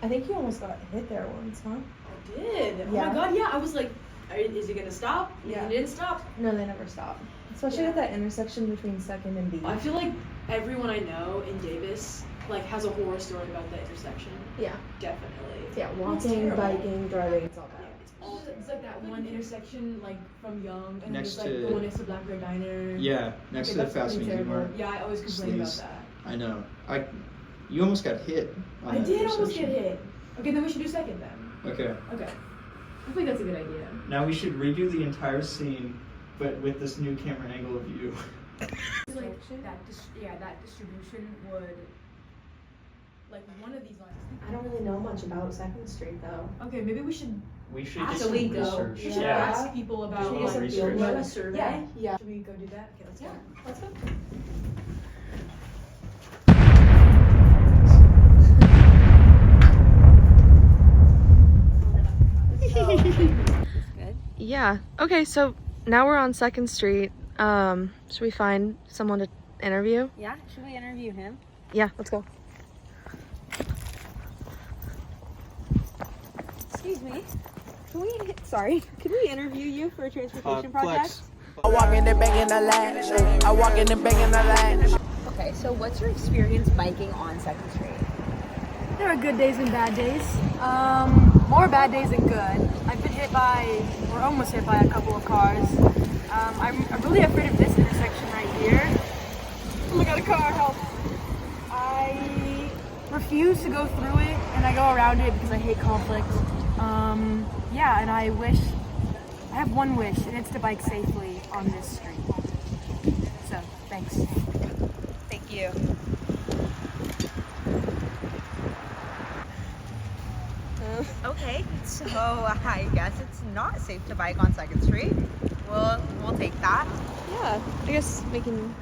I think you almost got hit there once, huh? I did. Yeah. Oh my god, yeah. I was like, is he gonna stop? Yeah. He didn't stop. No, they never stop. Especially at that intersection between 2nd and B. I feel like everyone I know in Davis like has a horror story about that intersection. Yeah. Definitely. Yeah, walking, biking, driving, it's all bad. It's like that one intersection like from Young and Next there's like to- the one next to Black Bear Diner. Yeah, next to the that's fast fucking food terrible. mart. Yeah, I always complain about that. I know. You almost got hit. On I that did almost get intersection. hit. Okay, then we should do 2nd then. Okay. Okay. I think that's a good idea. Now we should redo the entire scene, but with this new camera angle of you. Like that distribution would like one of these lines. I don't really know much about 2nd Street though. Okay, maybe we should We should ask do some we research. should ask people about Should we like get some field survey? Yeah. Yeah. Should we go do that? Okay, let's go. Let's go. Yeah. Okay, so now we're on 2nd Street. Should we find someone to interview? Yeah, should we interview him? Yeah, let's go. Excuse me. Can we interview you for a transportation project? I walk in there banging the latch. I walk in there banging the latch. Okay, so what's your experience biking on 2nd Street? There are good days and bad days. More bad days than good. I've been hit by, or almost hit by a couple of cars. I'm really afraid of this intersection right here. Oh my god, a car, help. I refuse to go through it and I go around it because I hate conflict. Yeah, and I have one wish, and it's to bike safely on this street. So, thanks. Thank you. Okay, so I guess it's not safe to bike on 2nd Street. We'll take that. Yeah, I guess we can.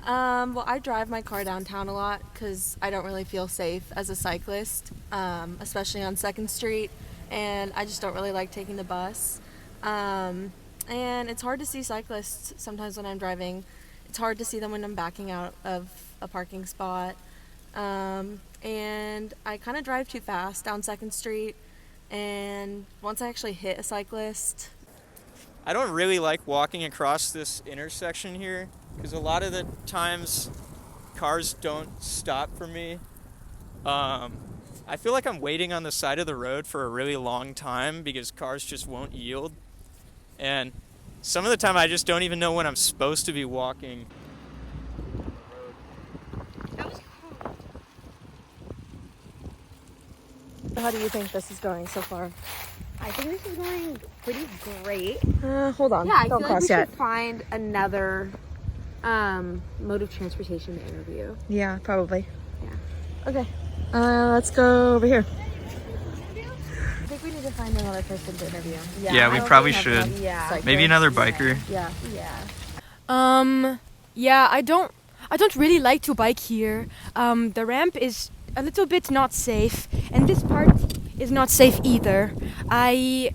Well, I drive my car downtown a lot because I don't really feel safe as a cyclist, especially on 2nd Street, and I just don't really like taking the bus. And it's hard to see cyclists sometimes when I'm driving. It's hard to see them when I'm backing out of a parking spot. And I kind of drive too fast down 2nd Street, and once I actually hit a cyclist. I don't really like walking across this intersection here because a lot of the times cars don't stop for me. I feel like I'm waiting on the side of the road for a really long time because cars just won't yield. And some of the time I just don't even know when I'm supposed to be walking. How do you think this is going so far? I think this is going pretty great. Hold on. Yeah, I Don't feel like cross we yet. should find another mode of transportation to interview. Yeah, probably. Yeah. Okay. Let's go over here. I think we need to find another person to interview. Yeah, we probably should. Yeah. Maybe another biker. Yeah. Yeah, I don't really like to bike here. The ramp is a little bit not safe, and this part is not safe either. I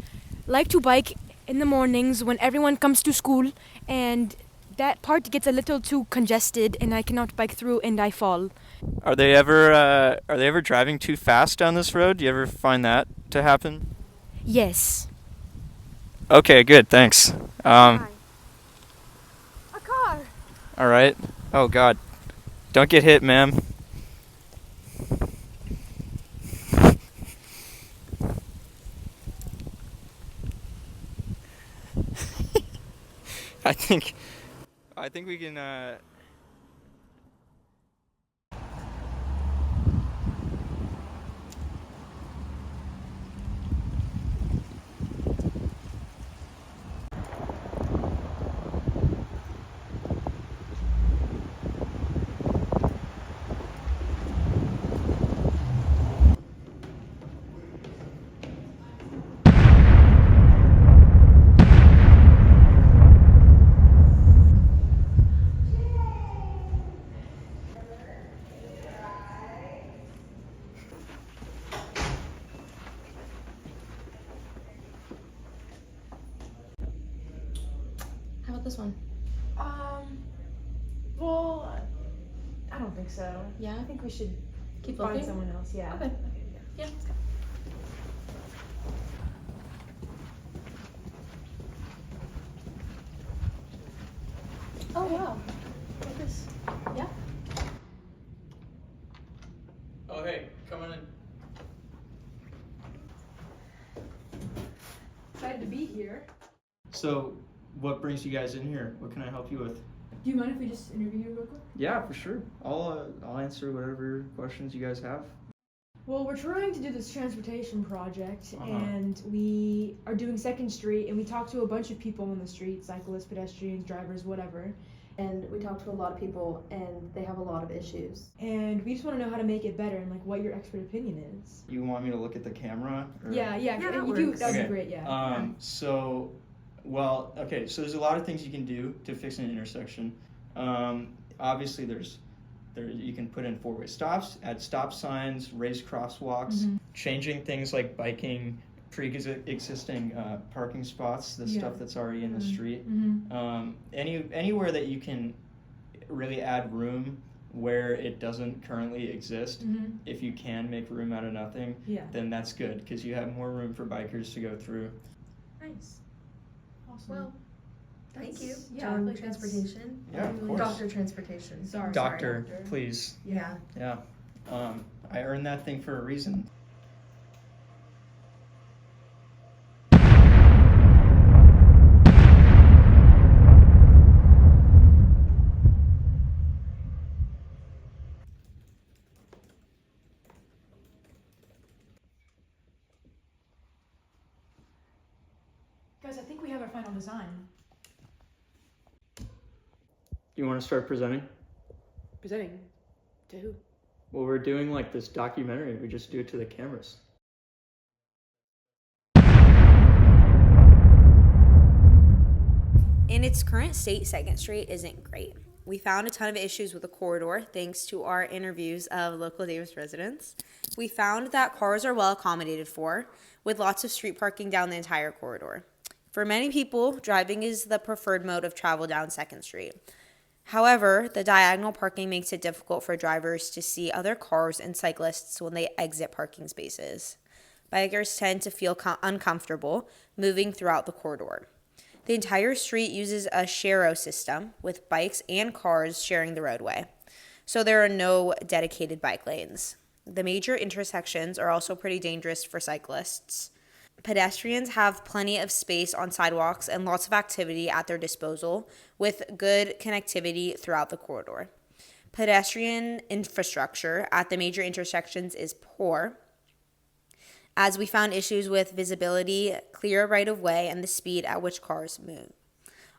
like to bike in the mornings when everyone comes to school, and that part gets a little too congested, and I cannot bike through, and I fall. Are they ever driving too fast down this road? Do you ever find that to happen? Yes. Okay, good, thanks. A car. All right. Oh God, don't get hit, ma'am. I think we can. How about this one? Well, I don't think so. Yeah. I think we should Keep find looking. someone else. Yeah. Okay. Yeah, let's go. wow. Like this. Yeah. Oh, hey, come on in. Excited to be here. So, what brings you guys in here? What can I help you with? Do you mind if we just interview you real quick? Yeah, for sure. I'll answer whatever questions you guys have. Well, we're trying to do this transportation project, Uh-huh. and we are doing Second Street, and we talked to a bunch of people on the street, cyclists, pedestrians, drivers, whatever. And we talked to a lot of people, and they have a lot of issues. And we just want to know how to make it better and like what your expert opinion is. You want me to look at the camera? Or? Yeah, that and you works. that would Okay. be great. Yeah. So there's a lot of things you can do to fix an intersection. Obviously, you can put in four-way stops, add stop signs, raise crosswalks, changing things like biking, pre-existing parking spots, the stuff that's already in the street. Anywhere that you can really add room where it doesn't currently exist, if you can make room out of nothing, then that's good because you have more room for bikers to go through. Nice. Awesome. Well, thank you. Yeah, John like Transportation. Yeah, of course. Dr. Transportation. Sorry. Doctor, please. Yeah. Yeah. I earned that thing for a reason. Guys, I think we have our final design. You want to start presenting? Presenting to who? Well, we're doing like this documentary. We just do it to the cameras. In its current state, 2nd Street isn't great. We found a ton of issues with the corridor thanks to our interviews of local Davis residents. We found that cars are well accommodated for, with lots of street parking down the entire corridor. For many people, driving is the preferred mode of travel down 2nd Street. However, the diagonal parking makes it difficult for drivers to see other cars and cyclists when they exit parking spaces. Bikers tend to feel uncomfortable moving throughout the corridor. The entire street uses a share system with bikes and cars sharing the roadway, so there are no dedicated bike lanes. The major intersections are also pretty dangerous for cyclists. Pedestrians have plenty of space on sidewalks and lots of activity at their disposal with good connectivity throughout the corridor. Pedestrian infrastructure at the major intersections is poor, as we found issues with visibility, clear right-of-way, and the speed at which cars move.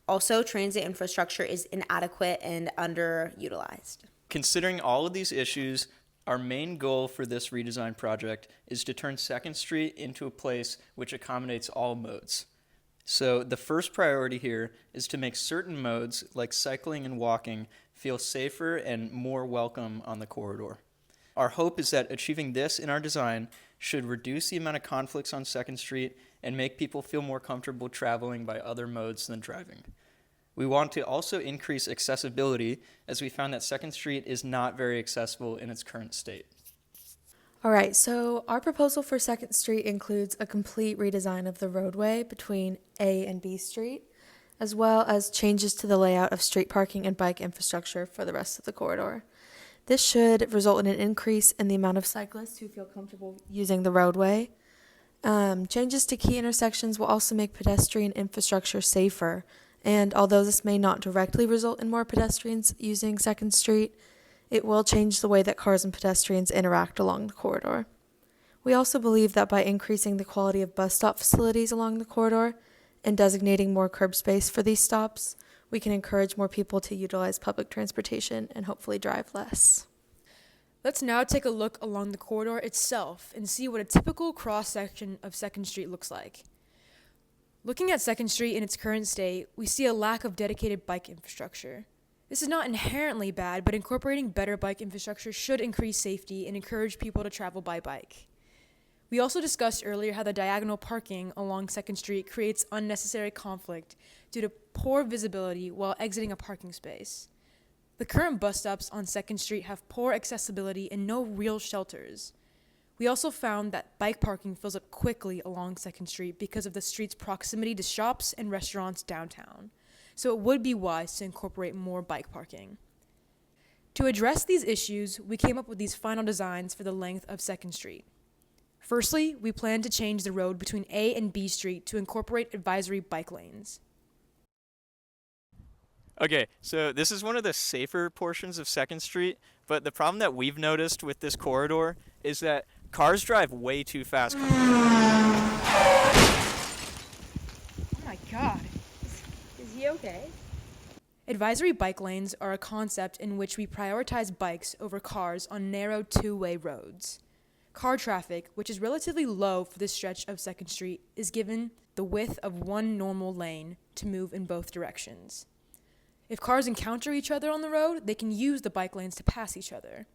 Also, transit infrastructure is inadequate and underutilized. Considering all of these issues, our main goal for this redesign project is to turn 2nd Street into a place which accommodates all modes. So the first priority here is to make certain modes, like cycling and walking, feel safer and more welcome on the corridor. Our hope is that achieving this in our design should reduce the amount of conflicts on 2nd Street and make people feel more comfortable traveling by other modes than driving. We want to also increase accessibility, as we found that 2nd Street is not very accessible in its current state. All right, so our proposal for 2nd Street includes a complete redesign of the roadway between A and B Street, as well as changes to the layout of street parking and bike infrastructure for the rest of the corridor. This should result in an increase in the amount of cyclists who feel comfortable using the roadway. Changes to key intersections will also make pedestrian infrastructure safer, and although this may not directly result in more pedestrians using 2nd Street, it will change the way that cars and pedestrians interact along the corridor. We also believe that by increasing the quality of bus stop facilities along the corridor and designating more curb space for these stops, we can encourage more people to utilize public transportation and hopefully drive less. Let's now take a look along the corridor itself and see what a typical cross-section of 2nd Street looks like. Looking at 2nd Street in its current state, we see a lack of dedicated bike infrastructure. This is not inherently bad, but incorporating better bike infrastructure should increase safety and encourage people to travel by bike. We also discussed earlier how the diagonal parking along 2nd Street creates unnecessary conflict due to poor visibility while exiting a parking space. The current bus stops on 2nd Street have poor accessibility and no real shelters. We also found that bike parking fills up quickly along 2nd Street because of the street's proximity to shops and restaurants downtown. so it would be wise to incorporate more bike parking. To address these issues, we came up with these final designs for the length of 2nd Street. Firstly, we plan to change the road between A and B Street to incorporate advisory bike lanes. Okay, so this is one of the safer portions of 2nd Street, but the problem that we've noticed with this corridor is that cars drive way too fast. Oh my God. Is he okay? Advisory bike lanes are a concept in which we prioritize bikes over cars on narrow two-way roads. Car traffic, which is relatively low for this stretch of 2nd Street, is given the width of one normal lane to move in both directions. If cars encounter each other on the road, they can use the bike lanes to pass each other.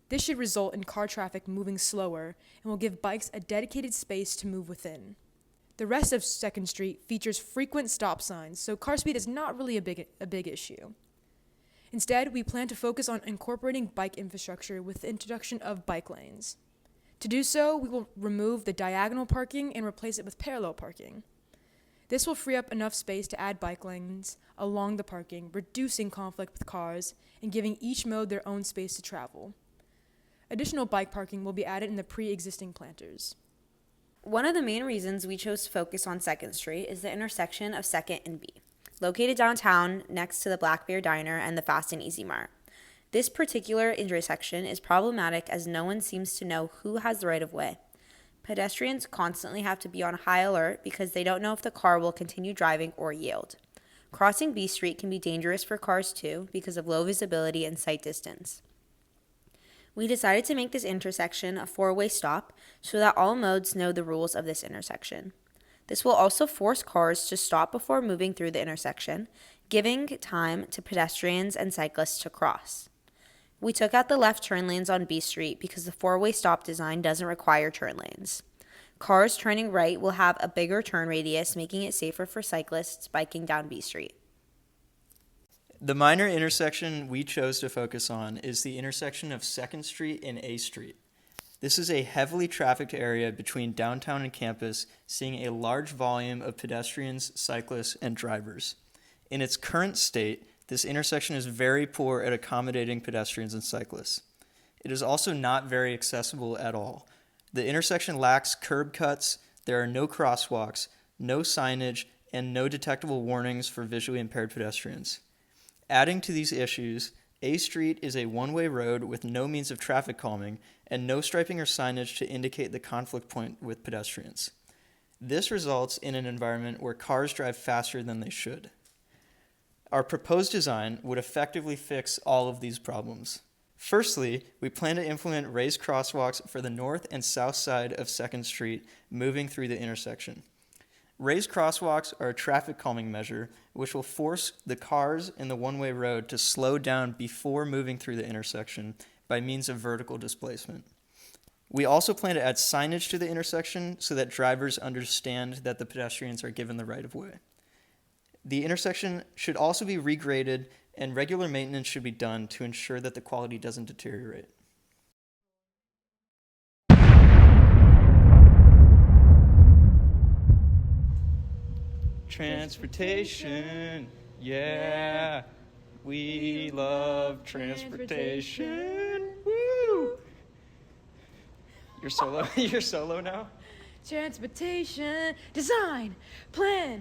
This should result in car traffic moving slower and will give bikes a dedicated space to move within. The rest of 2nd Street features frequent stop signs, so car speed is not really a big issue. Instead, we plan to focus on incorporating bike infrastructure with the introduction of bike lanes. To do so, we will remove the diagonal parking and replace it with parallel parking. This will free up enough space to add bike lanes along the parking, reducing conflict with cars and giving each mode their own space to travel. Additional bike parking will be added in the pre-existing planters. One of the main reasons we chose to focus on 2nd Street is the intersection of 2nd and B, located downtown next to the Black Bear Diner and the Fast and Easy Mart. This particular intersection is problematic as no one seems to know who has the right of way. Pedestrians constantly have to be on high alert because they don't know if the car will continue driving or yield. Crossing B Street can be dangerous for cars too because of low visibility and sight distance. We decided to make this intersection a 4-way stop so that all modes know the rules of this intersection. This will also force cars to stop before moving through the intersection, giving time to pedestrians and cyclists to cross. We took out the left turn lanes on B Street because the 4-way stop design doesn't require turn lanes. Cars turning right will have a bigger turn radius, making it safer for cyclists biking down B Street. The minor intersection we chose to focus on is the intersection of 2nd Street and A Street. This is a heavily trafficked area between downtown and campus, seeing a large volume of pedestrians, cyclists, and drivers. In its current state, this intersection is very poor at accommodating pedestrians and cyclists. It is also not very accessible at all. The intersection lacks curb cuts, there are no crosswalks, no signage, and no detectable warnings for visually impaired pedestrians. Adding to these issues, A Street is a one-way road with no means of traffic calming and no striping or signage to indicate the conflict point with pedestrians. This results in an environment where cars drive faster than they should. Our proposed design would effectively fix all of these problems. Firstly, we plan to implement raised crosswalks for the north and south side of 2nd Street moving through the intersection. Raised crosswalks are a traffic calming measure which will force the cars in the one-way road to slow down before moving through the intersection by means of vertical displacement. We also plan to add signage to the intersection so that drivers understand that the pedestrians are given the right of way. The intersection should also be regraded and regular maintenance should be done to ensure that the quality doesn't deteriorate. Transportation, yeah, we love transportation. Woo! You're solo now? Transportation, design, plan.